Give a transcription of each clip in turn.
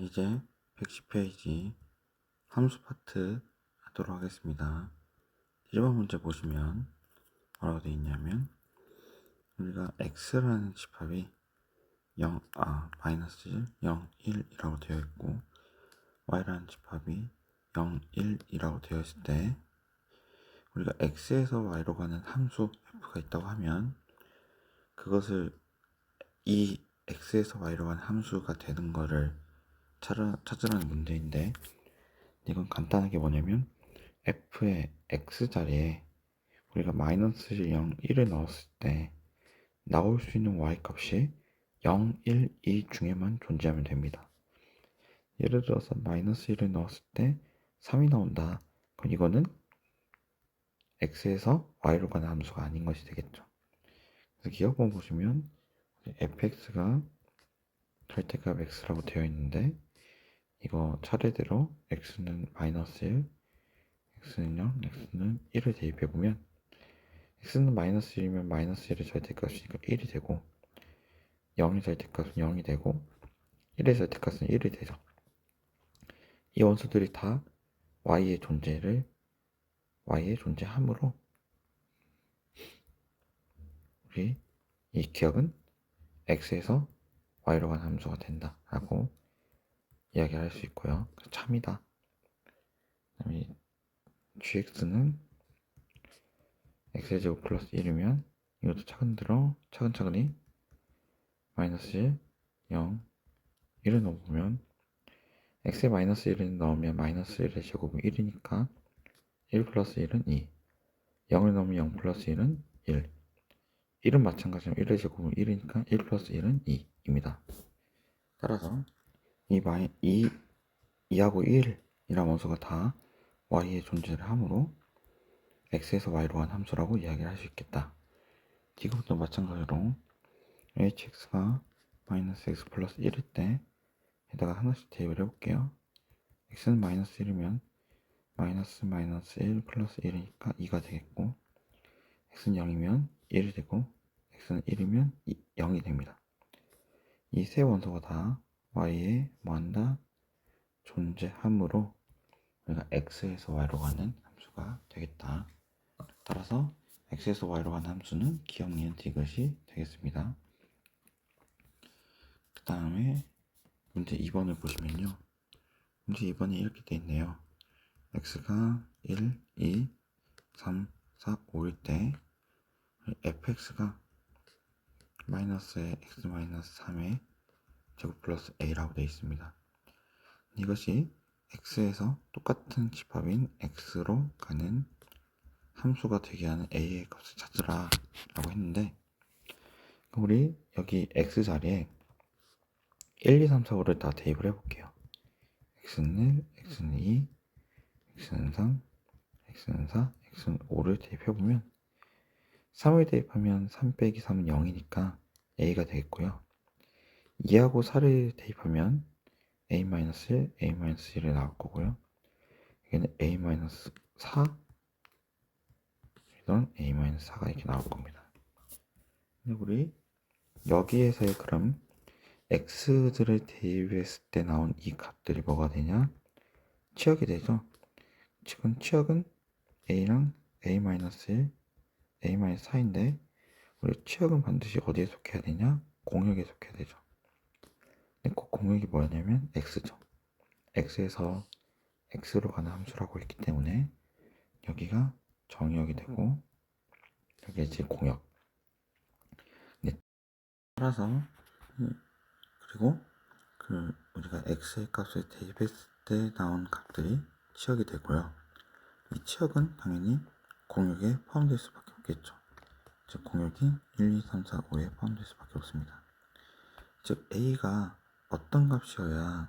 이제 110페이지 함수 파트 하도록 하겠습니다. 1번 문제 보시면 뭐라고 되어 있냐면 우리가 x라는 집합이 마이너스 1, 0, 1이라고 되어 있고 y라는 집합이 0, 1이라고 되어 있을 때 우리가 x에서 y로 가는 함수 f가 있다고 하면 그것을 이 x에서 y로 가는 함수가 되는 거를 찾으라는 문제인데, 이건 간단하게 뭐냐면 f의 x자리에 우리가 마이너스 0, 1을 넣었을 때 나올 수 있는 y값이 0, 1, 2 중에만 존재하면 됩니다. 예를 들어서 마이너스 1을 넣었을 때 3이 나온다. 그럼 이거는 x에서 y로 가는 함수가 아닌 것이 되겠죠. 그래서 기억번 보시면 fx가 절대값 x라고 되어 있는데, 이거 차례대로 x는 마이너스 1, x는 0, x는 1을 대입해보면 x는 마이너스 1이면 마이너스 1의 절대값이니까 1이 되고 0의 절대값은 0이 되고 1의 절대값은 1이 되죠. 이 원수들이 다 y의 존재함으로 우리 이 기억은 x에서 y로 가는 함수가 된다 라고 이야기할 수 있고요. 참이다. 그다음에 gx는 x의 제곱 플러스 1이면 이것도 차근차근히 마이너스 1, 0, 1을 넣어보면 x에 마이너스 1을 넣으면 마이너스 1의 제곱은 1이니까 1 플러스 1은 2, 0을 넣으면 0 플러스 1은 1, 1은 마찬가지로 1의 제곱은 1이니까 1 플러스 1은 2입니다. 따라서 2하고 1이라는 원소가 다 y의 존재를 하므로 x에서 y로 간 함수라고 이야기를 할 수 있겠다. 지금부터 마찬가지로 hx가 마이너스 x 플러스 1일 때 에다가 하나씩 대입을 해볼게요. x는 마이너스 1이면 마이너스 1 플러스 1이니까 2가 되겠고, x는 0이면 1이 되고 x는 1이면 0이 됩니다. 이 세 원소가 다 y에 뭐한다? 존재함으로 우리가 x에서 y로 가는 함수가 되겠다. 따라서 x에서 y로 가는 함수는 기억 니은 디귿이 되겠습니다. 그 다음에 문제 2번을 보시면요, 문제 2번에 이렇게 되어 있네요. x가 1, 2, 3, 4, 5일 때 fx가 마이너스의 x 마이너스 3의 제곱 플러스 a라고 되어 있습니다. 이것이 x에서 똑같은 집합인 x로 가는 함수가 되게 하는 a의 값을 찾으라 라고 했는데, 우리 여기 x 자리에 1, 2, 3, 4, 5를 다 대입을 해볼게요. x는 1, x는 2, x는 3, x는 4, x는 5를 대입해보면 3을 대입하면 3 빼기 3은 0이니까 a가 되겠고요. 2하고 4를 대입하면 a-1, a-1이 나올 거고요. 여기는 a-4, 이런 a-4가 이렇게 나올 겁니다. 근데 우리 여기에서의 그럼 x들을 대입했을 때 나온 이 값들이 뭐가 되냐? 치역이 되죠. 치역은 a랑 a-1, a-4인데 우리 치역은 반드시 어디에 속해야 되냐? 공역에 속해야 되죠. 근데 그 공역이 뭐냐면 x죠. x에서 x로 가는 함수라고 했기 때문에 여기가 정역이 되고 여기 이제 공역. 따라서 그리고 우리가 x의 값을 대입했을 때 나온 값들이 치역이 되고요. 이 치역은 당연히 공역에 포함될 수밖에 없겠죠. 즉 공역이 1, 2, 3, 4, 5에 포함될 수밖에 없습니다. 즉 a가 어떤 값이어야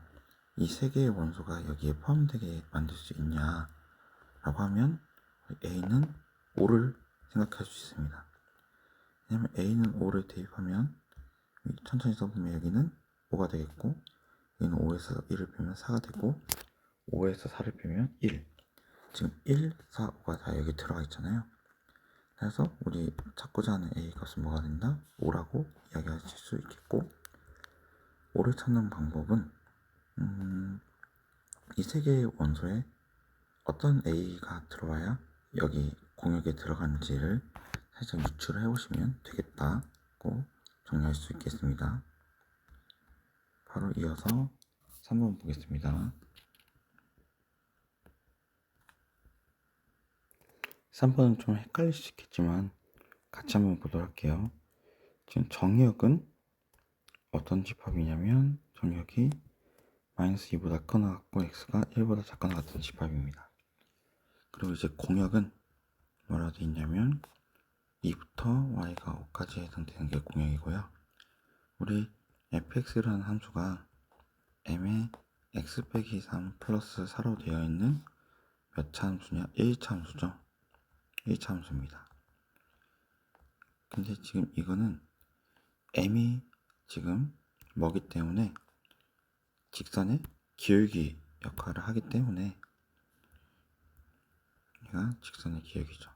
이 세 개의 원소가 여기에 포함되게 만들 수 있냐 라고 하면 a는 5를 생각할 수 있습니다. 왜냐면 a는 5를 대입하면 천천히 써보면 여기는 5가 되겠고, 여기는 5에서 1을 빼면 4가 되고, 5에서 4를 빼면 1. 지금 1, 4, 5가 다 여기 들어가 있잖아요. 그래서 우리 찾고자 하는 a 값은 뭐가 된다? 5라고 이야기하실 수 있겠고, 5를 찾는 방법은 이 세 개의 원소에 어떤 A가 들어와야 여기 공역에 들어가는지를 살짝 유추를 해보시면 되겠다고 정리할 수 있겠습니다. 바로 이어서 3번 보겠습니다. 3번은 좀 헷갈릴 수 있겠지만 같이 한번 보도록 할게요. 지금 정역은 어떤 집합이냐면 정역이 마이너스 2보다 크거나 같고 x가 1보다 작거나 같은 집합입니다. 그리고 이제 공역은 뭐라 되어 있냐면 2부터 y가 5까지 해당되는 게 공역이고요. 우리 fx라는 함수가 m의 x 빼기 3 플러스 4로 되어 있는 몇 차 함수냐? 1차 함수죠. 1차 함수입니다. 근데 지금 이거는 m이 지금 뭐기 때문에 직선의 기울기 역할을 하기 때문에 얘가 직선의 기울기죠.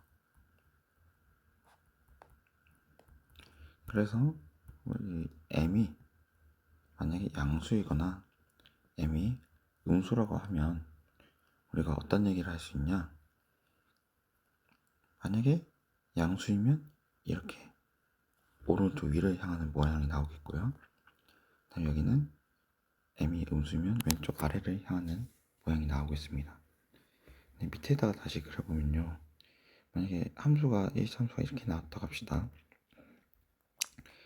그래서 우리 m이 만약에 양수이거나 m이 음수라고 하면 우리가 어떤 얘기를 할 수 있냐? 만약에 양수이면 이렇게 오른쪽 위를 향하는 모양이 나오겠고요. 다음 여기는 m이 음수면 왼쪽 아래를 향하는 모양이 나오고 있습니다. 밑에다가 다시 그려보면요. 만약에 함수가 1참수가 이렇게 나왔다고 합시다.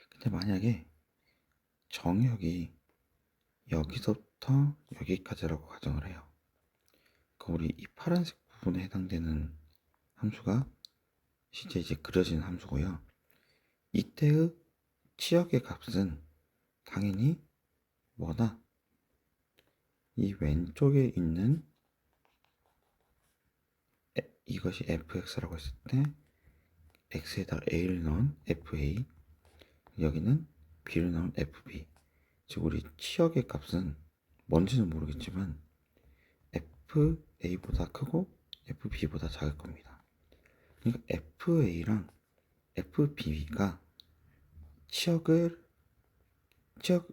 근데 만약에 정역이 여기서부터 여기까지라고 가정을 해요. 그 우리 이 파란색 부분에 해당되는 함수가 실제 이제 그려진 함수고요. 이때의 치역의 값은 당연히 뭐다? 이 왼쪽에 있는 이것이 fx라고 했을 때 x에다가 a를 넣은 fa, 여기는 b를 넣은 fb. 즉 우리 치역의 값은 뭔지는 모르겠지만 fa보다 크고 fb보다 작을 겁니다. 그러니까 fa랑 fb가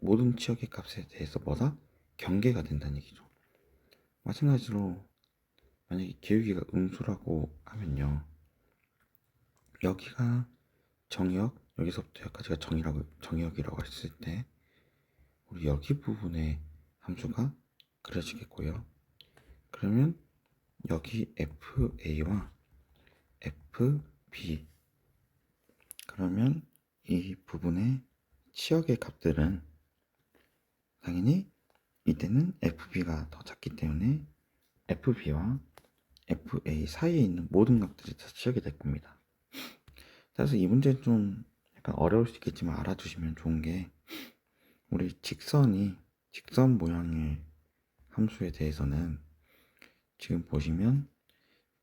모든 치역의 값에 대해서 뭐다? 경계가 된다는 얘기죠. 마찬가지로 만약에 기울기가 음수라고 하면요, 여기가 정역, 여기서부터 여기까지가 정역이라고 했을 때 우리 여기 부분의 함수가 그려지겠고요. 그러면 여기 fa와 fb, 그러면 이 부분의 치역의 값들은 당연히 이때는 fb가 더 작기 때문에 fb와 fa 사이에 있는 모든 값들이 다 치역이 될 겁니다. 따라서 이 문제는 좀 약간 어려울 수 있겠지만 알아두시면 좋은 게, 우리 직선 모양의 함수에 대해서는 지금 보시면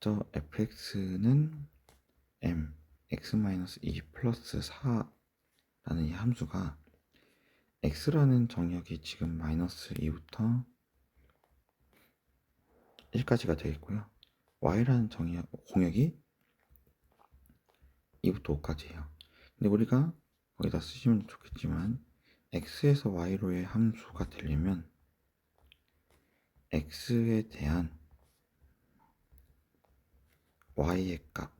저 fx는 m x-2 플러스 4라는 이 함수가 x라는 정역이 지금 마이너스 2부터 1까지가 되겠고요. y라는 공역이 2부터 5까지예요. 근데 우리가 거기다 쓰시면 좋겠지만 x에서 y로의 함수가 되려면 x에 대한 y의 값,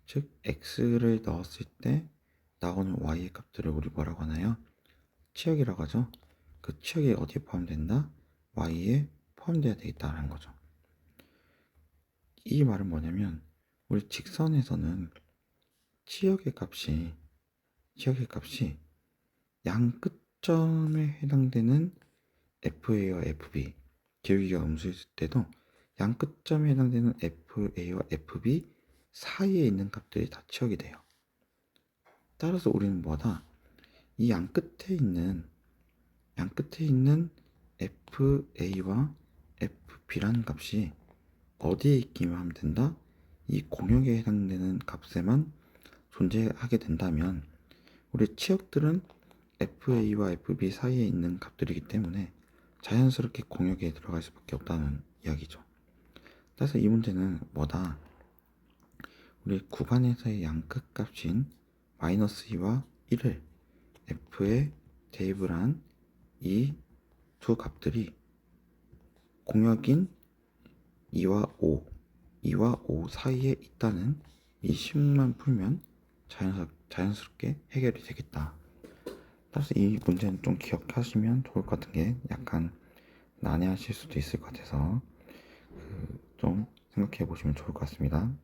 즉 x를 넣었을 때 나오는 y의 값들을 우리 뭐라고 하나요? 치역이라고 하죠. 그 치역이 어디에 포함된다? y에 포함되어야 되겠다는 거죠. 이 말은 뭐냐면 우리 직선에서는 치역의 값이 양 끝점에 해당되는 fa와 fb, 기울기가 음수였을 때도 양 끝점에 해당되는 fa와 fb 사이에 있는 값들이 다 치역이 돼요. 따라서 우리는 뭐다? 이 양 끝에 있는 fa와 fb라는 값이 어디에 있기만 하면 된다? 이 공역에 해당되는 값에만 존재하게 된다면 우리 치역들은 fa와 fb 사이에 있는 값들이기 때문에 자연스럽게 공역에 들어갈 수밖에 없다는 이야기죠. 따라서 이 문제는 뭐다? 우리 구간에서의 양끝 값인 마이너스 2와 1을 f에 대입을 한 이 두 값들이 공역인 2와 5 사이에 있다는 이 식만 풀면 자연스럽게 해결이 되겠다. 따라서 이 문제는 좀 기억하시면 좋을 것 같은 게 약간 난해하실 수도 있을 것 같아서 좀 생각해 보시면 좋을 것 같습니다.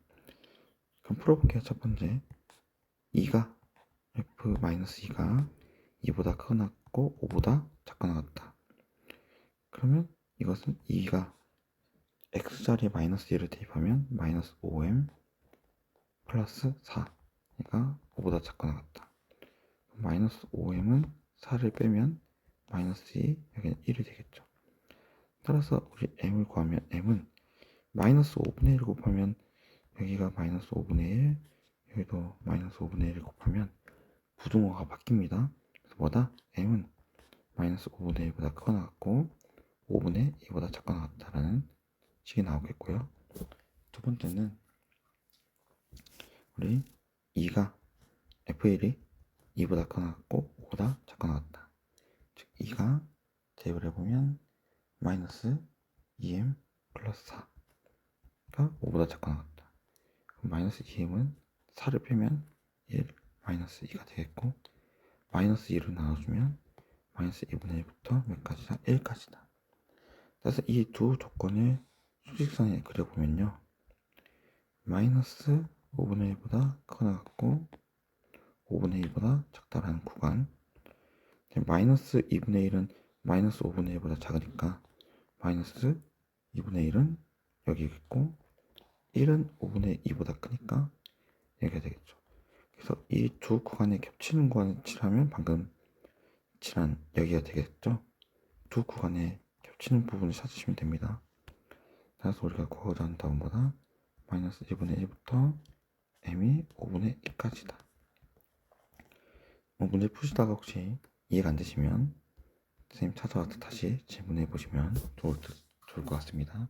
그럼 풀어볼게요. 첫 번째, 2가 f-2가 2보다 크거나 같고 5보다 작거나 같다. 그러면 이것은 2가 x자리에 마이너스 1을 대입하면 마이너스 5m 플러스 4가 5보다 작거나 같다. 마이너스 5m은 4를 빼면 마이너스 2, 여기는 1이 되겠죠. 따라서 우리 m을 구하면 m은 마이너스 5분의 1 곱하면 여기가 마이너스 5분의 1, 여기도 마이너스 5분의 1 곱하면 부등호가 바뀝니다. 그래서 뭐다? m은 마이너스 5분의 1보다 크거나 같고 5분의 2보다 작거나 같다라는 식이 나오겠고요. 두 번째는 우리 2가 f1이 2보다 크거나 같고 5보다 작거나 같다. 즉 2가 대입을 해보면 마이너스 2m 플러스 4가 5보다 작거나 같다. 그럼 마이너스 2m은 4를 빼면 1 마이너스 2가 되겠고 마이너스 2로 나눠주면 마이너스 2분의 1부터 몇 가지다? 1까지다. 따라서 이 두 조건을 수직선에 그려보면요. 마이너스 5분의 1보다 크거나 같고 5분의 1보다 작다라는 구간, 마이너스 2분의 1은 마이너스 5분의 1보다 작으니까 마이너스 2분의 1은 여기겠고 1은 5분의 2보다 크니까 여기가 되겠죠. 그래서 이 두 구간에 겹치는 구간을 칠하면 방금 칠한 여기가 되겠죠. 두 구간에 겹치는 부분을 찾으시면 됩니다. 따라서 우리가 구하고자 하는 답은보다 마이너스 1분의 1부터 m이 5분의 2까지다. 문제 푸시다가 혹시 이해가 안 되시면 선생님 찾아와서 다시 질문해 보시면 좋을 것 같습니다.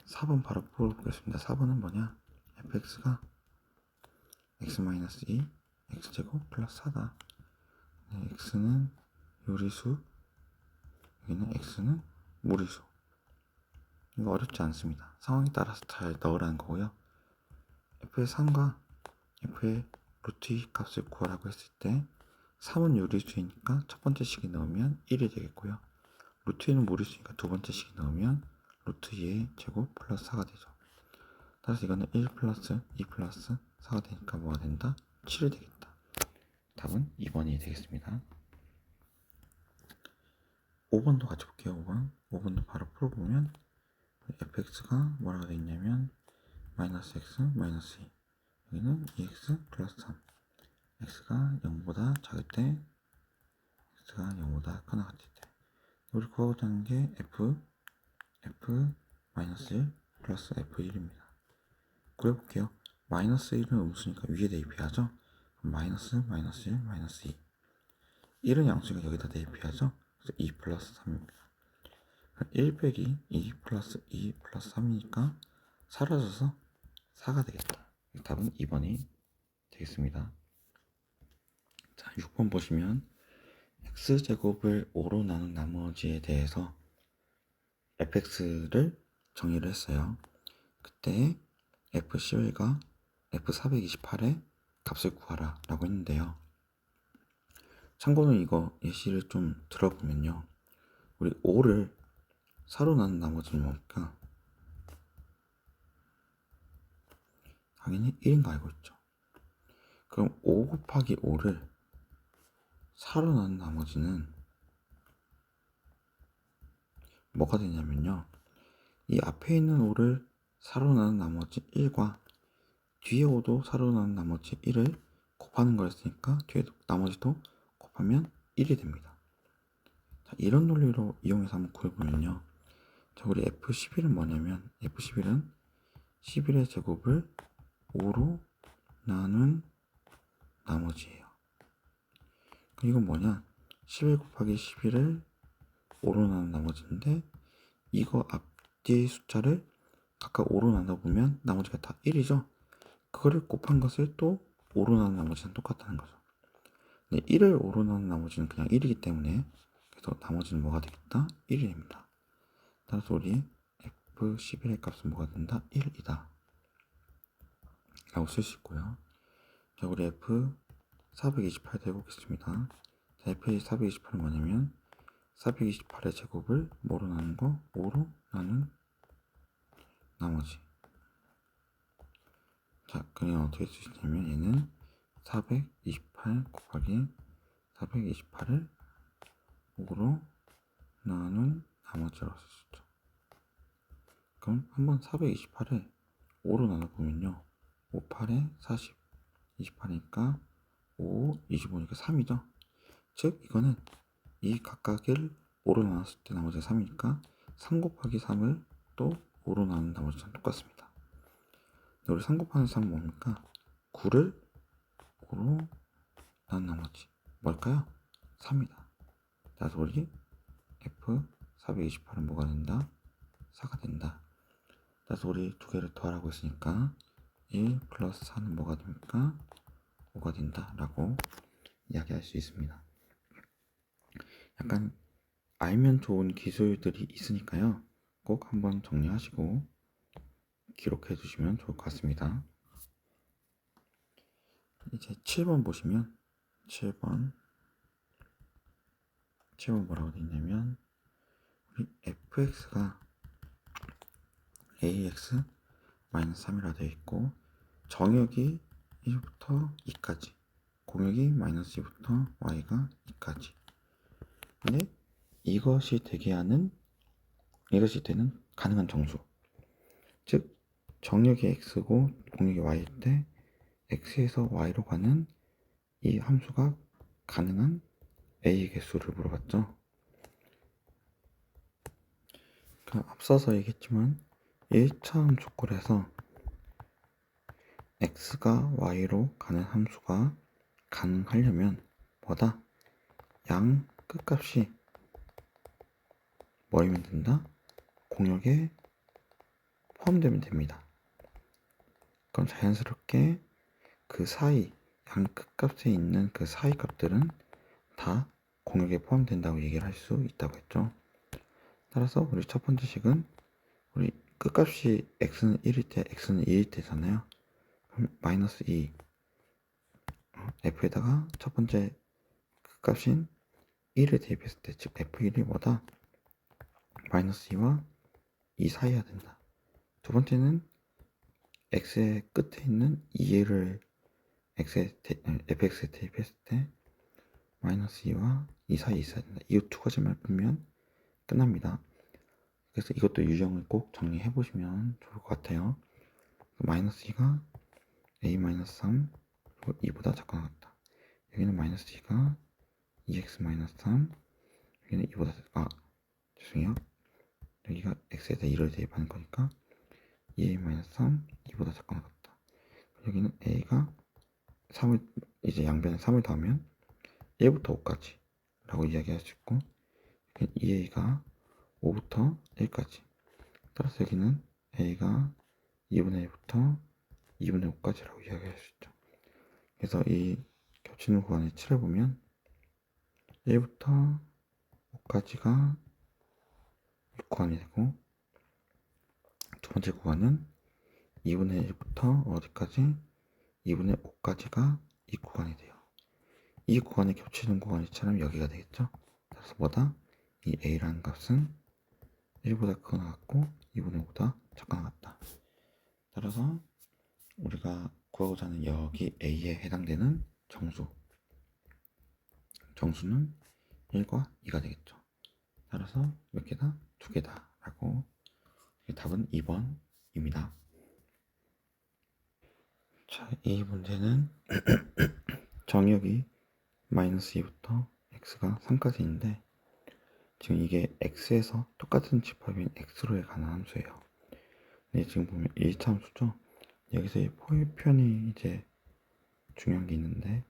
4번 바로 풀어보겠습니다. 4번은 뭐냐? fx가 x-2 x제곱 플러스 4다. 네, x는 요리수, 여기는 x는 무리수. 이거 어렵지 않습니다. 상황에 따라서 잘 넣으라는 거고요. f의 3과 f의 루트 2 값을 구하라고 했을 때 3은 요리수이니까 첫 번째 식이 넣으면 1이 되겠고요. 루트 2는 무리수니까 두 번째 식이 넣으면 루트 2의 제곱 플러스 4가 되죠. 따라서 이거는 1 플러스 2 플러스 4가 되니까 뭐가 된다? 7이 되겠다. 답은 2번이 되겠습니다. 5번도 같이 볼게요. 5번도 바로 풀어보면 fx가 뭐라고 되어 있냐면 마이너스 x 마이너스 2, 여기는 2x 플러스 3, x가 0보다 작을 때 x가 0보다 크거나 같을 때 우리 구하고자 하는 게 f 마이너스 1 플러스 f1입니다. 그려볼게요. 마이너스 1은 음수니까 위에 대입해야죠. 마이너스 1 마이너스 2, 1은 양수니까 여기다 대입해야죠. 그래서 2 플러스 3입니다. 1 빼기 2 플러스 2 플러스 3이니까 사라져서 4가 되겠다. 답은 2번이 되겠습니다. 자, 6번 보시면 x제곱을 5로 나눈 나머지에 대해서 fx를 정의를 했어요. 그때 f11과 f428의 값을 구하라 라고 했는데요. 참고로 이거 예시를 좀 들어보면요. 우리 5를 4로 나눈 나머지는 뭡니까? 당연히 1인 거 알고 있죠. 그럼 5 곱하기 5를 4로 나눈 나머지는 뭐가 되냐면요. 이 앞에 있는 5를 4로 나눈 나머지 1과 뒤에 5도 4로 나눈 나머지 1을 곱하는 거였으니까 뒤에 나머지도 곱하면 1이 됩니다. 자, 이런 논리로 이용해서 한번 구해보면요. 자, 우리 F11은 뭐냐면 F11은 11의 제곱을 5로 나눈 나머지예요. 이건 뭐냐? 11 곱하기 11을 5로 나눈 나머지인데 이거 앞뒤의 숫자를 각각 5로 나눠보면 나머지가 다 1이죠. 그거를 곱한 것을 또 5로 나눈 나머지는 똑같다는 거죠. 근데 1을 5로 나눈 나머지는 그냥 1이기 때문에 그래서 나머지는 뭐가 되겠다? 1이 됩니다. 따라서 우리 F11의 값은 뭐가 된다? 1이다 라고 쓸 수 있고요. 자, 우리 F428 해보겠습니다. 자, F428은 뭐냐면 428의 제곱을 뭐로 나눈 거? 5로 나눈 나머지. 자, 그냥 어떻게 쓸 수 있냐면 얘는 428 곱하기 428을 5로 나눈 나머지라고 쓸 수 있죠. 그럼 한번 428을 5로 나눠보면요. 5, 8에 40, 28이니까 5, 25니까 3이죠. 즉 이거는 이 각각을 5로 나눴을 때 나머지가 3이니까 3 곱하기 3을 또 5로 나눈 나머지랑 똑같습니다. 우리 3 곱하기 3은 뭡니까? 9를 5로 나눈 나머지 뭘까요? 3이다. 그래서 우리 F428은 뭐가 된다? 4가 된다. 그래서 우리 두 개를 더하라고 했으니까 1 플러스 4는 뭐가 됩니까? 5가 된다 라고 이야기할 수 있습니다. 약간 알면 좋은 기술들이 있으니까요. 꼭 한번 정리하시고 기록해 주시면 좋을 것 같습니다. 이제 7번 보시면 7번 뭐라고 되어 있냐면 우리 fx가 ax 3이라 되어 있고 정역이 1부터 2까지 공역이 -2부터 y가 2까지. 근데 이것이 되는 가능한 정수. 즉 정역이 x고 공역이 y일 때 x에서 y로 가는 이 함수가 가능한 a의 개수를 물어봤죠. 앞서서 얘기했지만 1차 함수꼴에서 x가 y로 가는 함수가 가능하려면 뭐다? 양 끝값이 뭐이면 된다? 공역에 포함되면 됩니다. 그럼 자연스럽게 그 사이 양 끝값에 있는 그 사이 값들은 다 공역에 포함된다고 얘기를 할 수 있다고 했죠. 따라서 우리 첫 번째 식은 우리 끝값이 x는 1일 때 x는 2일 때잖아요. 그럼 -2 f에다가 첫 번째 끝값인 1을 대입했을 때 즉 f1이 뭐다? -2와 2 사이여야 된다. 두 번째는 x의 끝에 있는 2를 fx에 대입했을 때 -2와 2 사이에 있어야 된다. 이 두 가지만 풀면 끝납니다. 그래서 이것도 유형을 꼭 정리해 보시면 좋을 것 같아요. -2가 a-3 그리고 2보다 작거나 같다. 여기는 -2가 2x-3 여기는 2보다 죄송해요. 여기가 x에다 2를 대입하는 거니까 2a-3 2보다 작거나 같다. 여기는 a가 3을 이제 양변에 3을 더하면 1부터 5까지 라고 이야기할 수 있고 여기는 2a가 5부터 1까지. 따라서 여기는 a가 2분의 1부터 2분의 5까지라고 이야기할 수 있죠. 그래서 이 겹치는 구간을 칠해보면 1부터 5까지가 6구간이 되고 두 번째 구간은 2분의 1부터 어디까지? 2분의 5까지가 이 구간이 돼요. 이 구간에 겹치는 구간이처럼 여기가 되겠죠. 따라서 뭐다? 이 a라는 값은 1보다 크거나 같고 2분의 5보다 작거나 같다. 따라서 우리가 구하고자 하는 여기 a에 해당되는 정수는 1과 2가 되겠죠. 따라서 몇 개다? 2개다 라고 답은 2번입니다. 자, 이 문제는 정역이 -2부터 x가 3까지인데 지금 이게 x에서 똑같은 집합인 x로에 관한 함수예요. 근데 지금 보면 1차 함수죠. 여기서 이 표현이 이제 중요한 게 있는데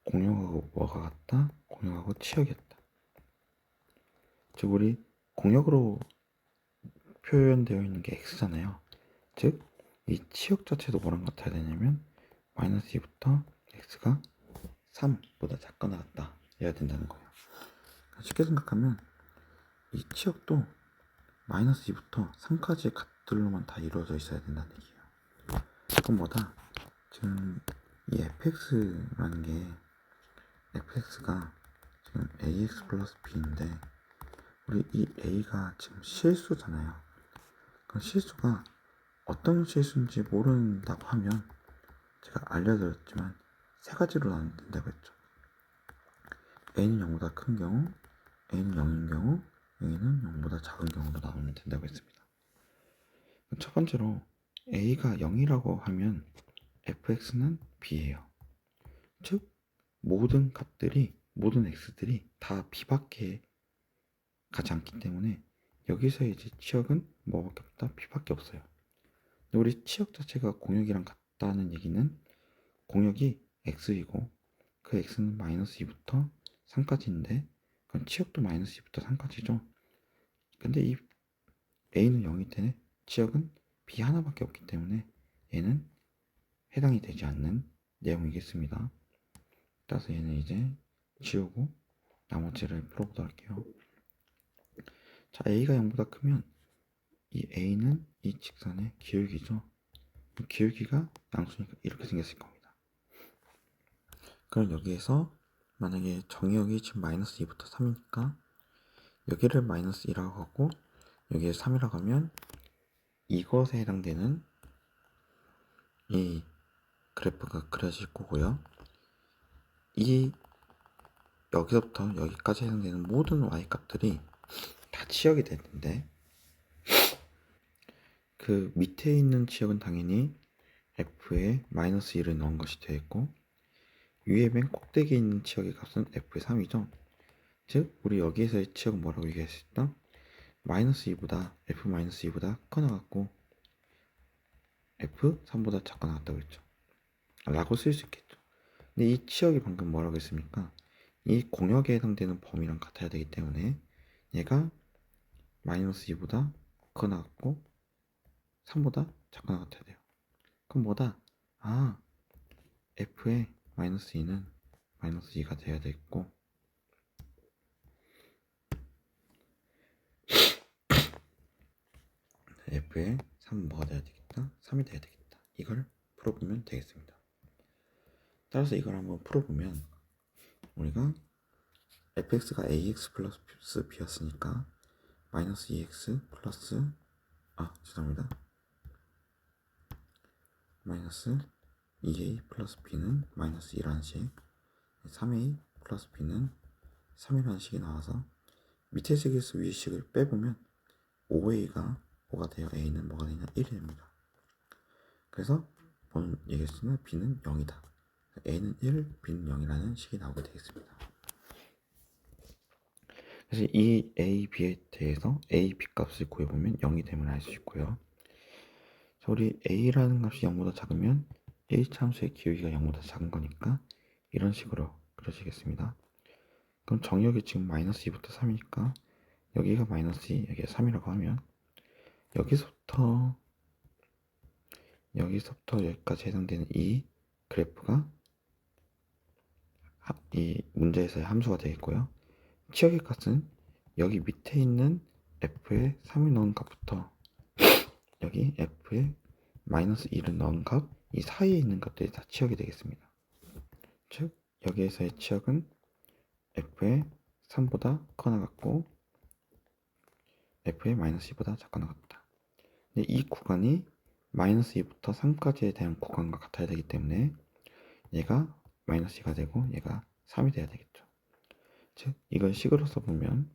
공역하고 뭐가 같다? 공역하고 치역이었다. 즉 우리 공역으로 표현되어 있는 게 x잖아요. 즉 이 치역 자체도 뭐랑 같아야 되냐면 -2부터 x가 3보다 작거나 같다 해야 된다는 거예요. 쉽게 생각하면 이 치역도 마이너스 2부터 3까지의 값들로만 다 이루어져 있어야 된다는 얘기예요. 그건 뭐다? 지금 이 fx라는 게 fx가 지금 ax 플러스 b인데 우리 이 a가 지금 실수잖아요. 그럼 실수가 어떤 실수인지 모른다고 하면 제가 알려드렸지만 세 가지로 나눈다고 했죠. a는 0보다 큰 경우, a는 0인 경우, a는 0보다 작은 경우로 나누면 된다고 했습니다. 첫 번째로 a가 0이라고 하면 fx는 b예요. 즉 모든 값들이, 모든 x들이 다 b밖에 가지 않기 때문에 여기서 이제 치역은 뭐밖에 없다? b밖에 없어요. 근데 우리 치역 자체가 공역이랑 같다는 얘기는 공역이 x이고 그 x는 마이너스 2부터 3까지인데 그럼 치역도 마이너스 2부터 3까지죠. 근데 이 a는 0일 때는 치역은 b 하나밖에 없기 때문에 얘는 해당이 되지 않는 내용이겠습니다. 따라서 얘는 이제 지우고 나머지를 풀어보도록 할게요. 자, a가 0보다 크면 이 a는 이 직선의 기울기죠. 기울기가 양수니까 이렇게 생겼을 겁니다. 그럼 여기에서 만약에 정의역이 지금 마이너스 2부터 3이니까 여기를 마이너스 2라고 하고 여기에 3이라고 하면 이것에 해당되는 이 그래프가 그려질 거고요. 이 여기서부터 여기까지 해당되는 모든 y값들이 다 치역이 되는데 그 밑에 있는 치역은 당연히 f에 마이너스 1을 넣은 것이 되겠고 위에 맨 꼭대기에 있는 치역의 값은 f의 3이죠. 즉 우리 여기에서의 치역은 뭐라고 얘기했었다? 마이너스 2보다 f 마이너스 2보다 커 나갔고 f 3보다 작아 나갔다고 했죠. 라고 쓸 수 있겠죠. 근데 이 치역이 방금 뭐라고 했습니까? 이 공역에 해당되는 범위랑 같아야 되기 때문에 얘가 마이너스 2보다 커 나갔고 3보다 작아 나갔어야 돼요. 그럼 뭐다? 아, f의 마이너스 2는 마이너스 2가 돼야 되겠고 f의 3은 뭐가 돼야 되겠다? 3이 돼야 되겠다. 이걸 풀어보면 되겠습니다. 따라서 이걸 한번 풀어보면 우리가 fx가 ax 플러스 b였으니까 마이너스 2x 플러스 죄송합니다. 마이너스 2a 플러스 b는 마이너스 2라는 식 3a 플러스 b는 3이라는 식이 나와서 밑에 식에서 위에 식을 빼보면 5a가 뭐가 돼요? a는 뭐가 되냐? 1이 됩니다. 그래서 본문 얘기했으면 b는 0이다. a는 1, b는 0이라는 식이 나오게 되겠습니다. 그래서 이 a, b에 대해서 a, b 값을 구해보면 0이 됨을 알 수 있고요. 자, 우리 a라는 값이 0보다 작으면 a 참수의 기울기가 0보다 작은 거니까 이런 식으로 그려지겠습니다. 그럼 정역이 지금 마이너스 2부터 3이니까 여기가 마이너스 2, 여기가 3이라고 하면 여기서부터 여기까지 해당되는 이 그래프가 이 문제에서의 함수가 되겠고요. 치역의 값은 여기 밑에 있는 f에 3을 넣은 값부터 여기 f에 마이너스 1을 넣은 값, 이 사이에 있는 값들이 다 치역이 되겠습니다. 즉 여기에서의 치역은 f의 3보다 커 나갔고 f의 마이너스 2보다 작아 나갔다. 근데 이 구간이 마이너스 2부터 3까지에 대한 구간과 같아야 되기 때문에 얘가 마이너스 2가 되고 얘가 3이 돼야 되겠죠. 즉 이걸 식으로 써보면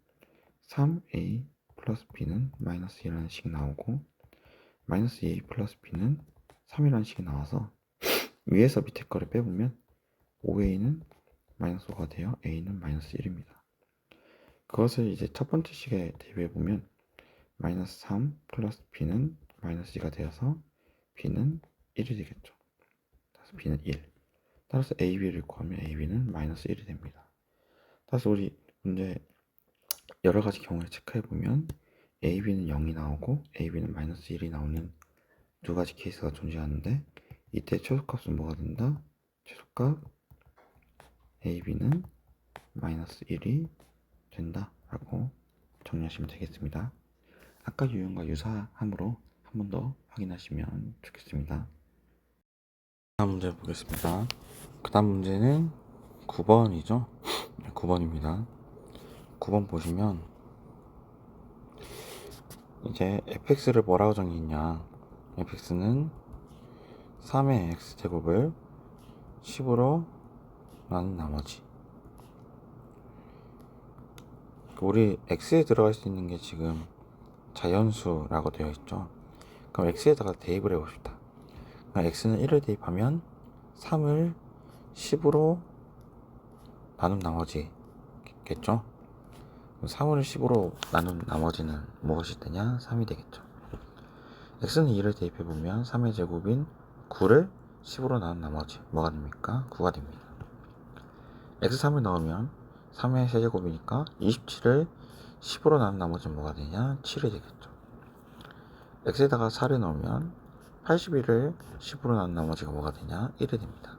3a 플러스 b는 마이너스 2라는 식이 나오고 마이너스 2a 플러스 b는 3이라는 식이 나와서 위에서 밑에 거를 빼보면 5a는 마이너스 5가 되어 a는 마이너스 1입니다. 그것을 이제 첫 번째 식에 대비해보면 마이너스 3 플러스 b는 마이너스 2가 되어서 b는 1이 되겠죠. 따라서 b는 1. 따라서 a, b를 구하면 a, b는 마이너스 1이 됩니다. 따라서 우리 문제 여러가지 경우를 체크해보면 a, b는 0이 나오고 a, b는 마이너스 1이 나오는 두 가지 케이스가 존재하는데 이때 최소값은 뭐가 된다? 최소값 a, b는 마이너스 1이 된다 라고 정리하시면 되겠습니다. 아까 유형과 유사함으로 한 번 더 확인하시면 좋겠습니다. 다음 문제 보겠습니다. 그 다음 문제는 9번이죠. 9번입니다. 9번 보시면 이제 fx를 뭐라고 정의했냐. fx는 3의 x제곱을 10으로 나눈 나머지, 우리 x에 들어갈 수 있는 게 지금 자연수라고 되어 있죠. 그럼 x에다가 대입을 해봅시다. 그럼 x는 1을 대입하면 3을 10으로 나눈 나머지겠죠. 3을 10으로 나눈 나머지는 무엇이 되냐? 3이 되겠죠. x는 2를 대입해보면 3의 제곱인 9를 10으로 나눈 나머지 뭐가 됩니까? 9가 됩니다. x3을 넣으면 3의 세제곱이니까 27을 10으로 나눈 나머지는 뭐가 되냐? 7이 되겠죠. x에다가 4를 넣으면 81을 10으로 나눈 나머지가 뭐가 되냐? 1이 됩니다.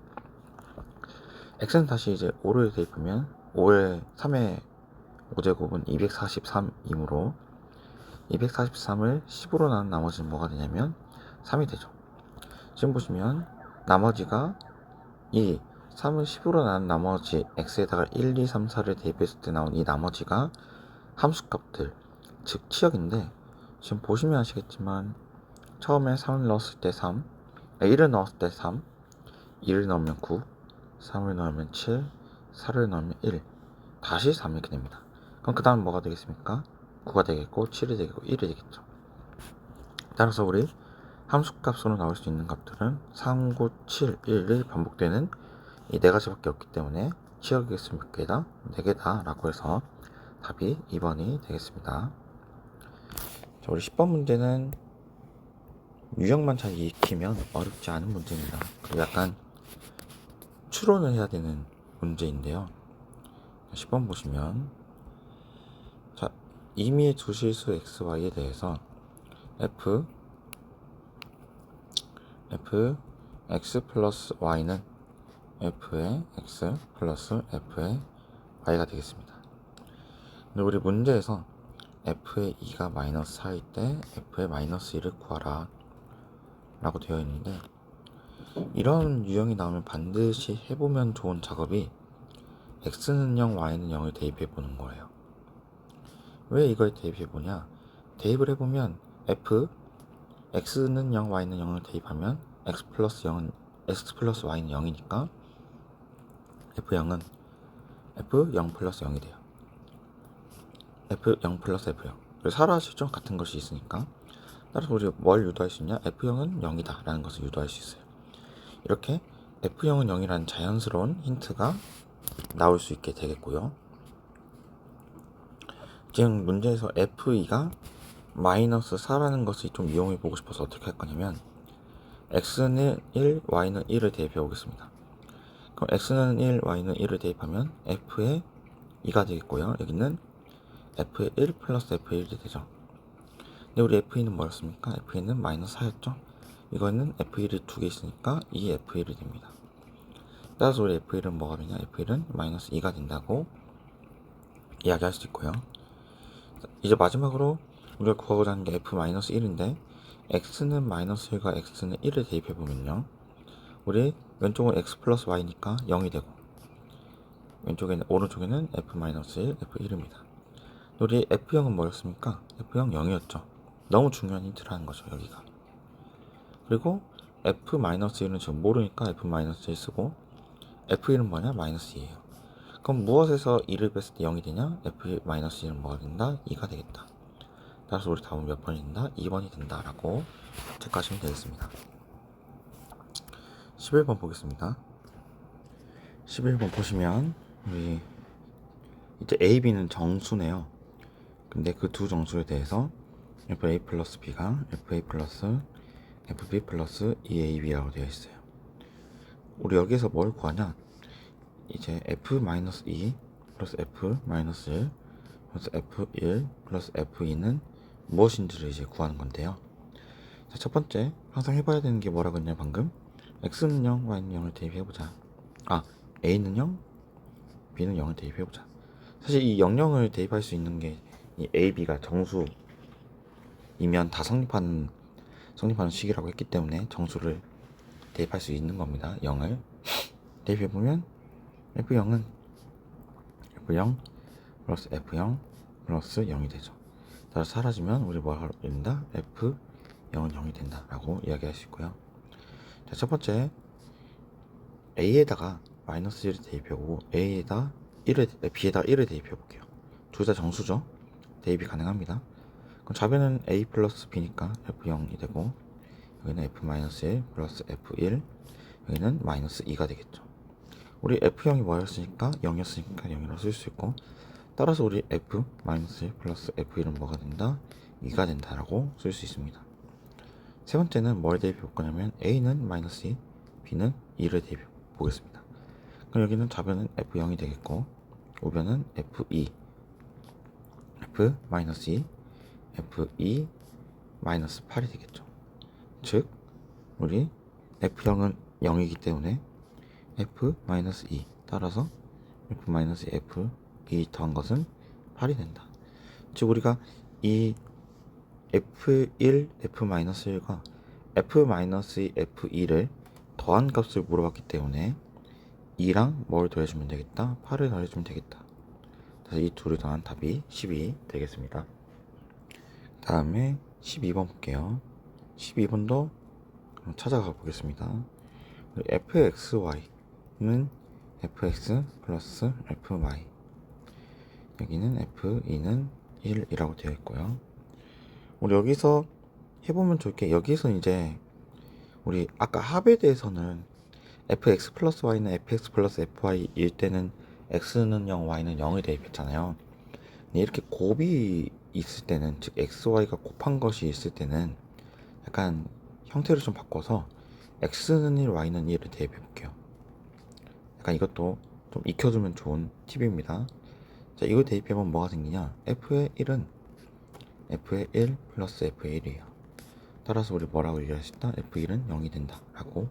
x는 다시 이제 5를 대입하면 3의 5제곱은 243이므로 243을 10으로 나눈 나머지는 뭐가 되냐면 3이 되죠. 지금 보시면 나머지가 3을 10으로 나눈 나머지 x에다가 1, 2, 3, 4를 대입했을 때 나온 이 나머지가 함수값들, 즉 치역인데, 지금 보시면 아시겠지만 처음에 3을 넣었을 때 3, 1을 넣었을 때 3, 2를 넣으면 9, 3을 넣으면 7, 4를 넣으면 1, 다시 3 이렇게 됩니다. 그럼 그 다음 뭐가 되겠습니까? 9가 되겠고 7이 되겠고 1이 되겠죠. 따라서 우리 함수값으로 나올 수 있는 값들은 3, 9, 7, 1이 반복되는 이 4가지밖에 없기 때문에 치역의 개수는 몇 개다? 4개다 라고 해서 답이 2번이 되겠습니다. 자, 우리 10번 문제는 유형만 잘 익히면 어렵지 않은 문제입니다. 그리고 약간 추론을 해야 되는 문제인데요. 10번 보시면, 자, 임의의 두 실수 xy에 대해서 x 플러스 y는 f의 x 플러스 f의 y가 되겠습니다. 근데 우리 문제에서 f의 2가 마이너스 4일 때 f의 마이너스 1을 구하라 라고 되어 있는데, 이런 유형이 나오면 반드시 해보면 좋은 작업이 x는 0, y는 0을 대입해 보는 거예요. 왜 이걸 대입해 보냐? 대입을 해보면 x는 0, y는 0을 대입하면 x 플러스 y는 0이니까 f0은 f0 플러스 0이 돼요. f0 플러스 f0. 사라지죠? 같은 것이 있으니까. 따라서 우리가 뭘 유도할 수 있냐? f0은 0이다 라는 것을 유도할 수 있어요. 이렇게 f0은 0이라는 자연스러운 힌트가 나올 수 있게 되겠고요. 지금 문제에서 f2가 마이너스 4라는 것을 좀 이용해 보고 싶어서 어떻게 할 거냐면, x는 1, y는 1을 대입해 보겠습니다. 그럼 x는 1, y는 1을 대입하면 f의 2가 되겠고요. 여기는 f의 1 플러스 f의 1이 되죠. 근데 우리 f2는 뭐였습니까? f2는 마이너스 4였죠. 이거는 f1이 두 개 있으니까 2f1이 됩니다. 따라서 우리 f1은 뭐가 되냐? f1은 마이너스 2가 된다고 이야기할 수 있고요. 이제 마지막으로 우리가 구하고자 하는 게 f-1인데, x는 마이너스 1과 x는 1을 대입해보면요, 우리 왼쪽은 x 플러스 y니까 0이 되고, 오른쪽에는 f-1, f1입니다. 우리 f0은 뭐였습니까? f0 0이었죠. 너무 중요한 힌트라는 거죠, 여기가. 그리고 f-1은 지금 모르니까 f-1 쓰고, f1은 뭐냐? 마이너스 2예요. 그럼 무엇에서 2를 뺐을 때 0이 되냐? f-1은 뭐가 된다? 2가 되겠다. 따라서 우리 답은 몇 번이 된다? 2번이 된다 라고 체크하시면 되겠습니다. 11번 보겠습니다. 11번 보시면 우리 이제 A, B는 정수네요. 근데 그 두 정수에 대해서 FA 플러스 B가 FA 플러스 FB 플러스 EAB라고 되어 있어요. 우리 여기서 뭘 구하냐? 이제 F-2 플러스 F-1 플러스 F1 플러스 F2는 무엇인지를 이제 구하는 건데요. 자, 첫 번째 항상 해봐야 되는 게 뭐라고 했냐 방금? x는 0, y는 0을 대입해보자. a는 0, b는 0을 대입해보자. 사실 이 0, 0을 대입할 수 있는 게 이 a, b가 정수 이면 다 성립하는 식이라고 했기 때문에 정수를 대입할 수 있는 겁니다. 0을 대입해보면 F0은 F0 플러스 F0 플러스 0이 되죠. 따라서 사라지면 우리 뭐 하게 된다? F0은 0이 된다 라고 이야기할 수 있고요. 자, 첫 번째 A에다가 마이너스 1을 대입해보고 B에다 1을 대입해볼게요. 둘 다 정수죠. 대입이 가능합니다. 그럼 좌변은 A 플러스 B니까 F0이 되고, 여기는 F-1 플러스 F1, 여기는 마이너스 2가 되겠죠. 우리 F0이 뭐였으니까 0이었으니까 0이라고 쓸 수 있고, 따라서 우리 F-1 플러스 F1은 뭐가 된다? 2가 된다라고 쓸 수 있습니다. 세 번째는 뭘 대입해 볼 거냐면 A는 마이너스 2, B는 2를 대입해 보겠습니다. 그럼 여기는 좌변은 F0이 되겠고, 우변은 F2, F-2, F2 마이너스 8이 되겠죠. 즉 우리 F0은 0이기 때문에 F-2 따라서 F-F2 더한 것은 8이 된다. 즉 우리가 이 F1, F-1과 F-2, F2를 더한 값을 물어봤기 때문에 2랑 뭘 더해주면 되겠다? 8을 더해주면 되겠다. 그래서 이 둘을 더한 답이 12 되겠습니다. 다음에 12번 볼게요. 12번도 찾아가 보겠습니다. fxy는 fx 플러스 fy, 여기는 f2는 1이라고 되어 있고요. 우리 여기서 해보면 좋을 게, 여기서 이제 우리 아까 합에 대해서는 fx 플러스 y는 fx 플러스 fy일 때는 x는 0, y는 0을 대입했잖아요. 이렇게 곱이 있을 때는, 즉 xy가 곱한 것이 있을 때는 약간 형태를 좀 바꿔서 x는 1, y는 1을 대입해 볼게요. 약간 이것도 좀 익혀두면 좋은 팁입니다. 자, 이걸 대입해보면 뭐가 생기냐? f의 1은 f의 1 플러스 f의 1이에요. 따라서 우리 뭐라고 얘기할 수 있다? f1은 0이 된다 라고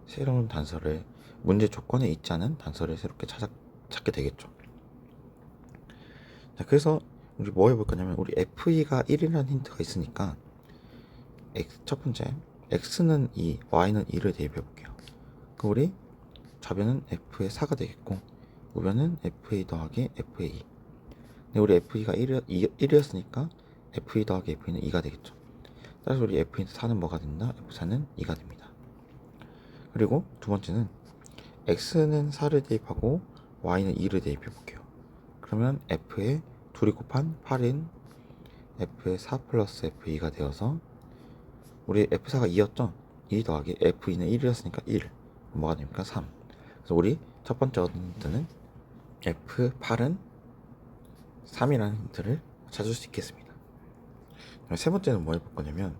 새로운 단서를, 문제 조건에 있지 않은 단서를 새롭게 찾게 되겠죠. 자, 그래서 우리 뭐 해볼 거냐면, 우리 f2가 1이라는 힌트가 있으니까 첫 번째 x는 2, y는 2를 대입해 볼게요. 그럼 우리 좌변은 f의 4가 되겠고, 우변은 fa 더하기 fa 2. 근데 우리 f2가 1이었으니까 f2 더하기 f2는 2가 되겠죠. 따라서 우리 f4는 뭐가 된다? f4는 2가 됩니다. 그리고 두 번째는 x는 4를 대입하고 y는 2를 대입해 볼게요. 그러면 f의 2이 곱한 8인 f의 4 플러스 f2가 되어서, 우리 f4가 2였죠? 2 더하기 f2는 1이었으니까 1, 뭐가 됩니까? 3. 그래서 우리 첫 번째 얻은 힌트는 f8은 3이라는 힌트를 찾을 수 있겠습니다. 세 번째는 뭐 해볼 거냐면,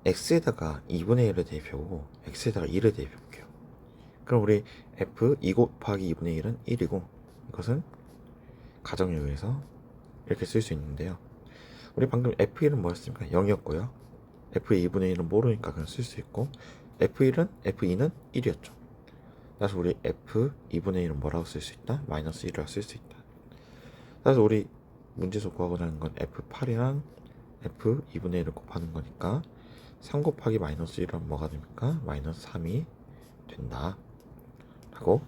x에다가 2분의 1을 대입해보고 x에다가 2를 대입해볼게요. 그럼 우리 f2 곱하기 2분의 1은 1이고, 이것은 가정에 의해서 이렇게 쓸 수 있는데요. 우리 방금 f1은 뭐였습니까? 0이었고요. f의 2분의 1은 모르니까 그냥 쓸 수 있고, f2는 1이었죠. 그래서 우리 f2분의 1은 뭐라고 쓸 수 있다? 마이너스 1이라고 쓸 수 있다. 그래서 우리 문제에서 구하고자 하는 건 f8이랑 f2분의 1을 곱하는 거니까 3 곱하기 마이너스 1은 뭐가 됩니까? 마이너스 3이 된다 라고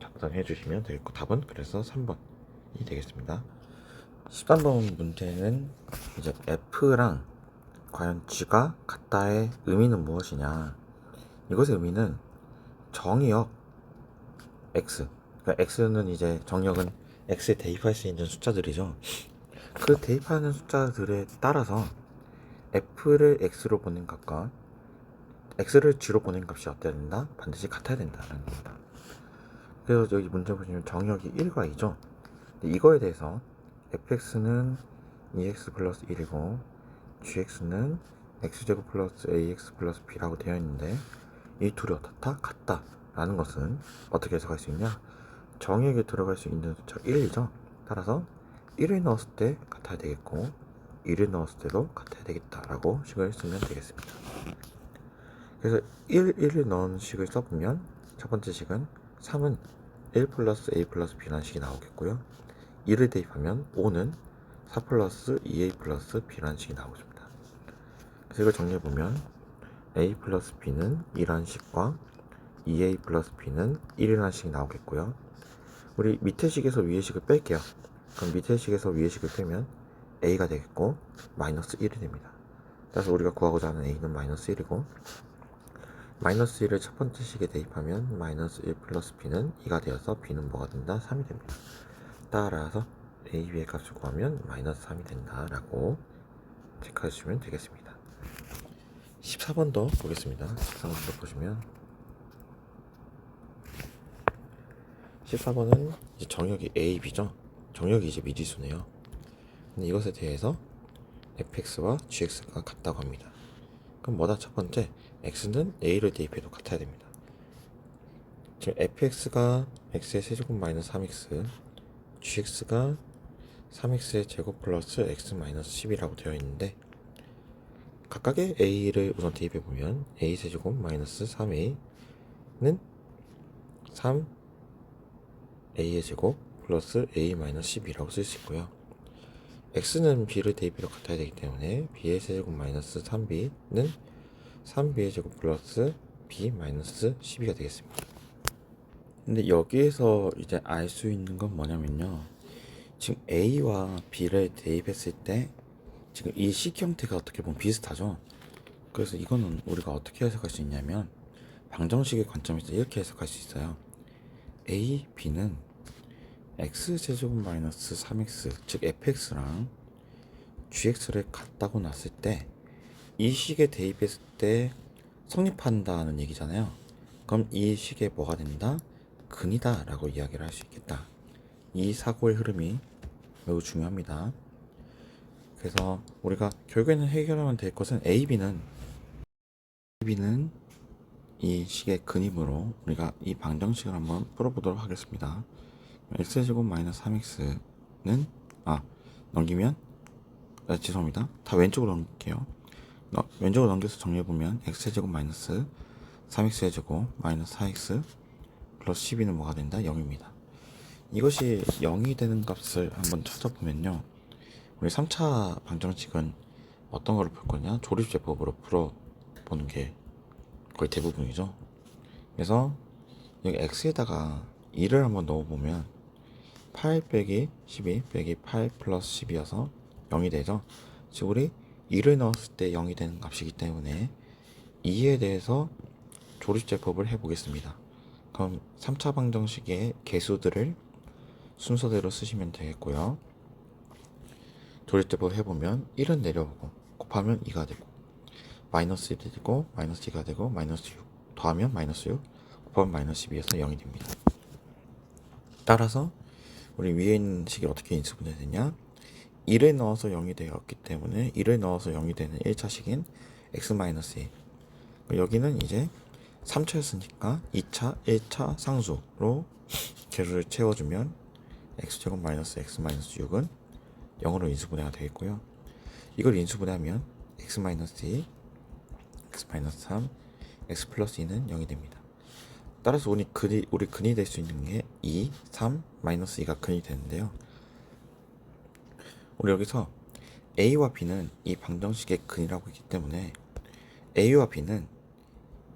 작성해 주시면 되겠고, 답은 그래서 3번이 되겠습니다. 13번 문제는 이제 f랑 과연 g가 같다의 의미는 무엇이냐. 이것의 의미는 정의역 x, 그러니까 x는 이제 정역은 x에 대입할 수 있는 숫자들이죠. 그 대입하는 숫자들에 따라서 f를 x로 보낸 값과 x를 g로 보낸 값이 어때야 된다? 반드시 같아야 된다는 겁니다. 그래서 여기 문제 보시면 정역이 1과 2죠. 이거에 대해서 fx는 2x 플러스 1이고 gx는 x제곱 플러스 ax 플러스 b라고 되어 있는데, 이 둘이 어떻다? 같다 라는 것은 어떻게 해석할 수 있냐? 정역에 들어갈 수 있는 숫자 1이죠. 따라서 1을 넣었을 때 같아야 되겠고 1을 넣었을 때도 같아야 되겠다 라고 식을 쓰면 되겠습니다. 그래서 1을 넣은 식을 써보면, 첫 번째 식은 3은 1 플러스 a 플러스 b라는 식이 나오겠고요. 2를 대입하면 5는 4 플러스 2a 플러스 b라는 식이 나오고 있습니다. 그래서 이걸 정리해보면 a 플러스 b는 2라는 식과 2a 플러스 b는 1이라는 식이 나오겠고요. 우리 밑에 식에서 위의 식을 뺄게요. 그럼 밑에 식에서 위의 식을 빼면 a가 되겠고 마이너스 1이 됩니다. 따라서 우리가 구하고자 하는 a는 마이너스 1이고 마이너스 1을 첫 번째 식에 대입하면 마이너스 1 플러스 b는 2가 되어서 b는 뭐가 된다? 3이 됩니다. 따라서 a, b의 값을 구하면 마이너스 3이 된다 라고 체크해 주시면 되겠습니다. 14번도 보겠습니다. 14번도 보시면 14번은 이제 정역이 a, b죠. 정역이 이제 미지수네요. 근데 이것에 대해서 fx와 gx가 같다고 합니다. 그럼 뭐다? 첫 번째, x는 a를 대입해도 같아야 됩니다. 지금 fx가 x의 세제곱 마이너스 3x, gx가 3x의 제곱 플러스 x 마이너스 10이라고 되어 있는데 각각의 a를 우선 대입해 보면 a 세제곱 마이너스 3a는 3a의 제곱 플러스 a 마이너스 10이라고 쓸 수 있고요. x는 b를 대입해도 같아야 되기 때문에 b의 세제곱 마이너스 3b는 3b의 제곱 플러스 b 마이너스 12가 되겠습니다. 근데 여기에서 이제 알 수 있는 건 뭐냐면요, 지금 a와 b를 대입했을 때 지금 이 식 형태가 어떻게 보면 비슷하죠. 그래서 이거는 우리가 어떻게 해석할 수 있냐면 방정식의 관점에서 이렇게 해석할 수 있어요. a, b는 x제곱 마이너스 3x 즉 fx랑 gx를 같다고 놨을 때 이 식에 대입했을 때 성립한다는 얘기잖아요. 그럼 이 식에 뭐가 된다? 근이다 라고 이야기를 할 수 있겠다. 이 사고의 흐름이 매우 중요합니다. 그래서 우리가 결국에는 해결하면 될 것은 b는 이 식의 근이므로 우리가 이 방정식을 한번 풀어보도록 하겠습니다. x제곱 마이너스 3x는 넘기면 죄송합니다. 다 왼쪽으로 넘길게요. 왼쪽으로 넘겨서 정리해보면 x제곱 마이너스 3x의 제곱 마이너스 4x 플러스 12는 뭐가 된다? 0입니다. 이것이 0이 되는 값을 한번 찾아보면요, 우리 3차 방정식은 어떤 거를 풀 거냐? 조립제법으로 풀어보는 게 거의 대부분이죠. 그래서 여기 x에다가 2를 한번 넣어보면 8 빼기 12 빼기 8 플러스 10이어서 0이 되죠. 즉 우리 2를 넣었을 때 0이 되는 값이기 때문에 2에 대해서 조립제법을 해보겠습니다. 그럼 3차 방정식의 개수들을 순서대로 쓰시면 되겠고요. 조립제법 해보면 1은 내려오고 곱하면 2가 되고 마이너스 1이 되고 마이너스 2가 되고 마이너스 6 더하면 마이너스 6 곱하면 마이너스 12에서 0이 됩니다. 따라서 우리 위에 있는 식이 어떻게 인수분해되냐, 1을 넣어서 0이 되었기 때문에 1을 넣어서 0이 되는 1차식인 x-1, 여기는 이제 3차였으니까 2차, 1차 상수로 개수를 채워주면 x제곱 마이너스 x 마이너스 6은 0으로 인수분해가 되겠고요. 이걸 인수분해하면 x 마이너스 2, x 마이너스 3, x 플러스 2는 0이 됩니다. 따라서 우리 근이 될 수 있는 게 2, 3, 마이너스 2가 근이 되는데요. 우리 여기서 a와 b는 이 방정식의 근이라고 했기 때문에 a와 b는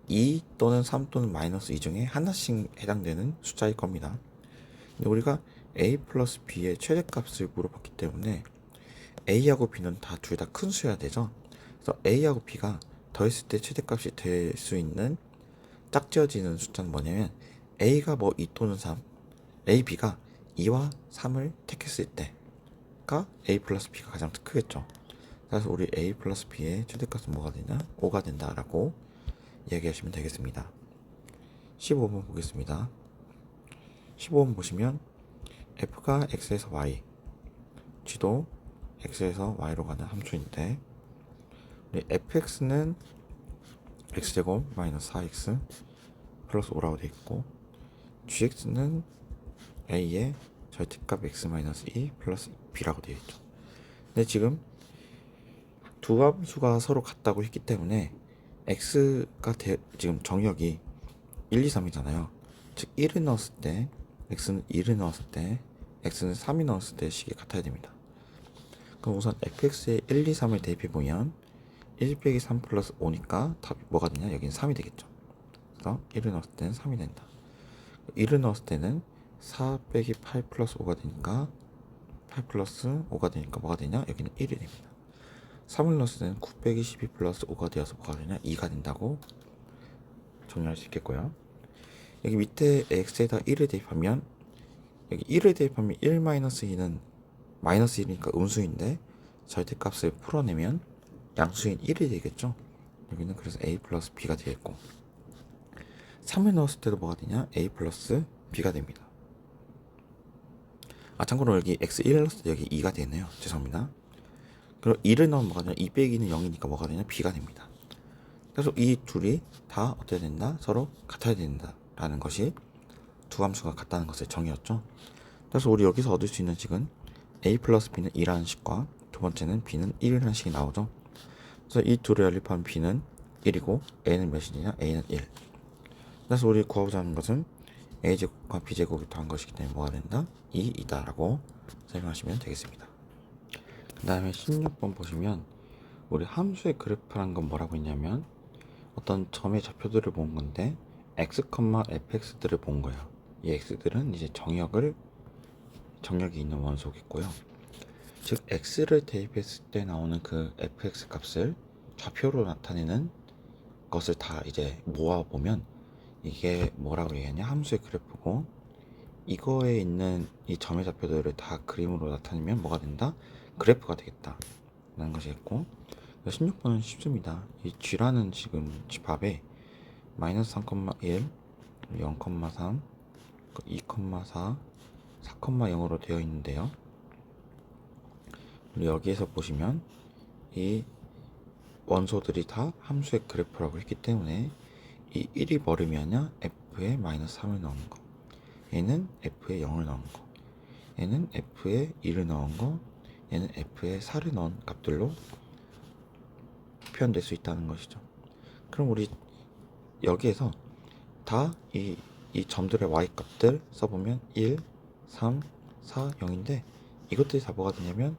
2 또는 3 또는 마이너스 2 중에 하나씩 해당되는 숫자일 겁니다. 근데 우리가 a 플러스 b의 최대값을 물어봤기 때문에 a하고 b는 둘 다 큰 수여야 되죠. 그래서 a하고 b가 더했을 때 최대값이 될 수 있는 짝지어지는 숫자는 뭐냐면 a가 2 또는 3, b가 2와 3을 택했을 때가 a 플러스 b가 가장 크겠죠. 그래서 우리 a 플러스 b의 최대값은 뭐가 되냐? 5가 된다라고 이야기하시면 되겠습니다. 15번 보겠습니다. 15번 보시면 f가 x에서 y, g도 x에서 y로 가는 함수인데 우리 fx는 x제곱 마이너스 4x 플러스 5라고 되어 있고 gx는 a의 절대값 x 마이너스 2 플러스 b라고 되어 있죠. 근데 지금 두 함수가 서로 같다고 했기 때문에 x가 지금 정역이 1, 2, 3이잖아요. 즉 1을 넣었을 때 x는 2를 넣었을 때 x는 3이 넣었을 때 식이 같아야 됩니다. 그럼 우선 fx에 1, 2, 3을 대입해보면 1 빼기 3 플러스 5니까 답이 뭐가 되냐? 여기는 3이 되겠죠. 그래서 1을 넣었을 때는 3이 된다. 1을 넣었을 때는 4 빼기 8 플러스 5가 되니까 8 플러스 5가 되니까 뭐가 되냐? 여기는 1이 됩니다. 3을 넣었을 때는 9 빼기 12 플러스 5가 되어서 뭐가 되냐? 2가 된다고 정리할 수 있겠고요. 여기 밑에 x에다 1을 대입하면 여기 1을 대입하면 1 마이너스 2는 마이너스 1이니까 음수인데 절대값을 풀어내면 양수인 1이 되겠죠. 여기는 그래서 a 플러스 b가 되겠고 3을 넣었을 때도 뭐가 되냐? a 플러스 b가 됩니다. 참고로 여기 x1을 넣었을 때 여기 2가 되네요. 죄송합니다. 그리고 2를 넣으면 뭐가 되냐? 2 빼기는 0이니까 뭐가 되냐? b가 됩니다. 그래서 이 둘이 다 어떻게 된다? 서로 같아야 된다 라는 것이 두 함수가 같다는 것을 정의했죠. 그래서 우리 여기서 얻을 수 있는 식은 a 플러스 b는 2라는 식과 두 번째는 b는 1이라는 식이 나오죠. 그래서 이 둘을 연립하면 b는 1이고 a는 몇이냐? a는 1. 그래서 우리 구하고자 하는 것은 a제곱과 b제곱이 더한 것이기 때문에 뭐가 된다? 2이다 라고 설명하시면 되겠습니다. 그 다음에 16번 보시면 우리 함수의 그래프라는 건 뭐라고 했냐면 어떤 점의 좌표들을 본 건데 x, fx들을 본 거예요. 이 x들은 이제 정역이 있는 원소겠고요. 즉 x를 대입했을 때 나오는 그 fx 값을 좌표로 나타내는 것을 다 이제 모아 보면 이게 뭐라고 얘기하냐? 함수의 그래프고 이거에 있는 이 점의 좌표들을 다 그림으로 나타내면 뭐가 된다? 그래프가 되겠다 라는 것이겠고 16번은 쉽습니다. 이 g라는 지금 집합에 마이너스 3,1, 0,3, 2,4, 4,0으로 되어 있는데요. 여기에서 보시면 이 원소들이 다 함수의 그래프라고 했기 때문에 이 1이 뭐냐면 f에 마이너스 3을 넣은 거, 얘는 f에 0을 넣은 거, 얘는 f에 1을 넣은 거, 얘는 f에 4를 넣은 값들로 표현될 수 있다는 것이죠. 그럼 우리 여기에서 다 이 점들의 y 값들 써보면 1, 3, 4, 0인데 이것들이 다 뭐가 되냐면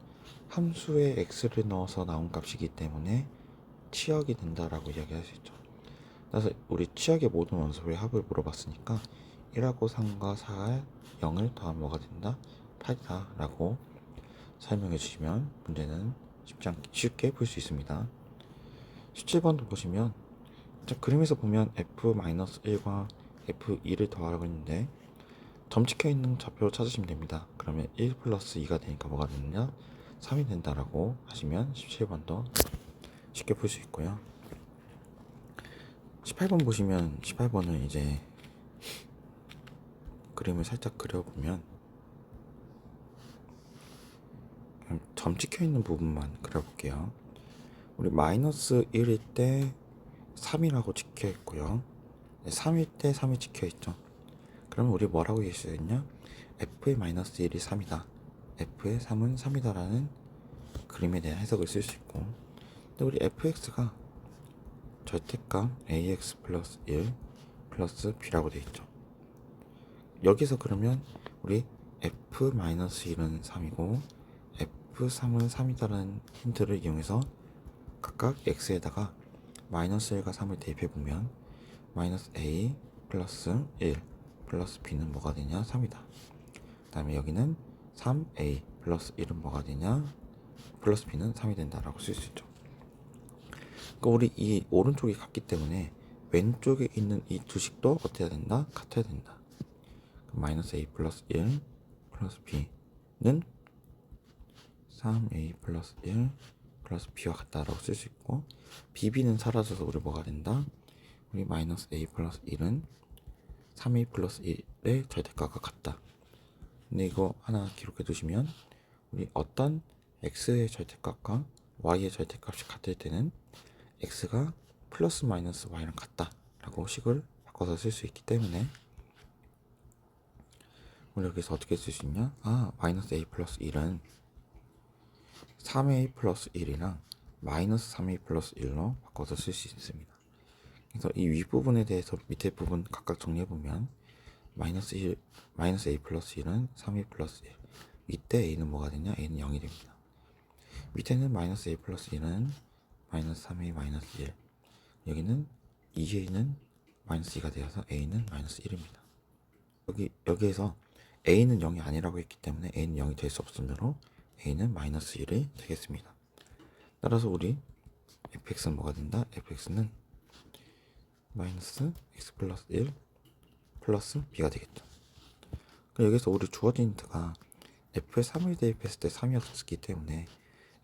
함수에 x를 넣어서 나온 값이기 때문에 치역이 된다라고 이야기할 수 있죠. 그래서 우리 치역의 모든 원소의 합을 물어봤으니까 1하고 3과 4에 0을 더하면 뭐가 된다? 8이다 라고 설명해 주시면 문제는 쉽게 풀 수 있습니다. 17번도 보시면 그림에서 보면 f-1과 f2를 더하고 있는데 점 찍혀 있는 좌표로 찾으시면 됩니다. 그러면 1 플러스 2가 되니까 뭐가 되느냐? 3이 된다라고 하시면 17번도 쉽게 풀 수 있고요. 18번 보시면 18번은 이제 그림을 살짝 그려보면 점 찍혀 있는 부분만 그려볼게요. 우리 마이너스 1일 때 3이라고 찍혀 있고요. 3일 때 3이 찍혀 있죠. 그러면 우리 뭐라고 얘기할 수 있냐? f의 마이너스 1이 3이다. f의 3은 3이다 라는 그림에 대한 해석을 쓸 수 있고 근데 우리 fx가 절대값 ax 플러스 1 플러스 b라고 되어 있죠. 여기서 그러면 우리 f 마이너스 1은 3이고 f3은 3이다 라는 힌트를 이용해서 각각 x에다가 마이너스 1과 3을 대입해보면 마이너스 a 플러스 1 플러스 b는 뭐가 되냐? 3이다. 그 다음에 여기는 3a 플러스 1은 뭐가 되냐? 플러스 b는 3이 된다라고 쓸 수 있죠. 그러니까 우리 이 오른쪽이 같기 때문에 왼쪽에 있는 이 두 식도 어떻게 해야 된다? 같아야 된다. 마이너스 a 플러스 1 플러스 b는 3a 플러스 1 플러스 b와 같다라고 쓸 수 있고 bb는 사라져서 우리 뭐가 된다? 우리 마이너스 a 플러스 1은 3a 플러스 1의 절대값과 같다. 근데 이거 하나 기록해 두시면 우리 어떤 x의 절대값과 y의 절대값이 같을 때는 x가 플러스 마이너스 y랑 같다 라고 식을 바꿔서 쓸 수 있기 때문에 우리 여기서 어떻게 쓸 수 있냐? 마이너스 a 플러스 1은 3a 플러스 1이랑 마이너스 3a 플러스 1로 바꿔서 쓸 수 있습니다. 그래서 이 윗부분에 대해서 밑에 부분 각각 정리해보면 마이너스 a 플러스 1은 3a 플러스 1 이때 a는 뭐가 되냐? a는 0이 됩니다. 밑에는 마이너스 a 플러스 1은 마이너스 3a 마이너스 1, 여기는 2a는 마이너스 2가 되어서 a는 마이너스 1입니다. 여기에서 a는 0이 아니라고 했기 때문에 a는 0이 될 수 없으므로 a는 마이너스 1이 되겠습니다. 따라서 우리 fx는 뭐가 된다? fx는 마이너스 x 플러스 1 플러스 b가 되겠죠. 여기서 우리 주어진 힌트가 f에 3을 대입했을 때 3이었기 때문에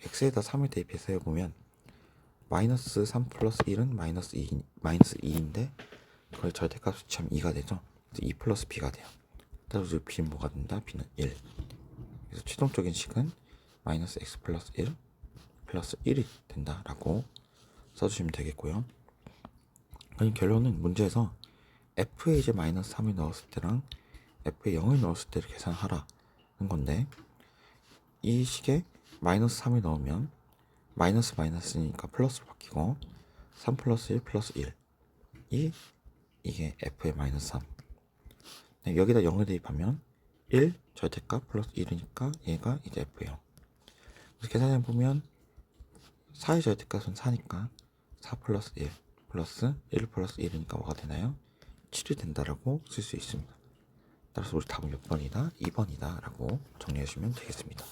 x에다 3을 대입해서 해보면 마이너스 3 플러스 1은 마이너스 2인데 그걸 절대값 수치하면 2가 되죠. 그래서 2 플러스 b가 돼요. 따라서 b는 뭐가 된다? b는 1. 그래서 최종적인 식은 마이너스 x 플러스 1 플러스 1이 된다라고 써주시면 되겠고요. 그럼 결론은 문제에서 f에 이제 마이너스 3을 넣었을 때랑 f에 0을 넣었을 때를 계산하라는 건데, 이 식에 마이너스 3을 넣으면 마이너스 마이너스니까 플러스로 바뀌고 3 플러스 1 플러스 1이 이게 f의 마이너스 3. 여기다 0을 대입하면 1 절대값 플러스 1이니까 얘가 이제 f예요. 그래서 계산해보면 4의 절대값은 4니까 4 플러스 1 플러스 1 플러스 1이니까 뭐가 되나요? 7이 된다라고 쓸 수 있습니다. 따라서 우리 답은 몇 번이다? 2번이다 라고 정리해 주시면 되겠습니다.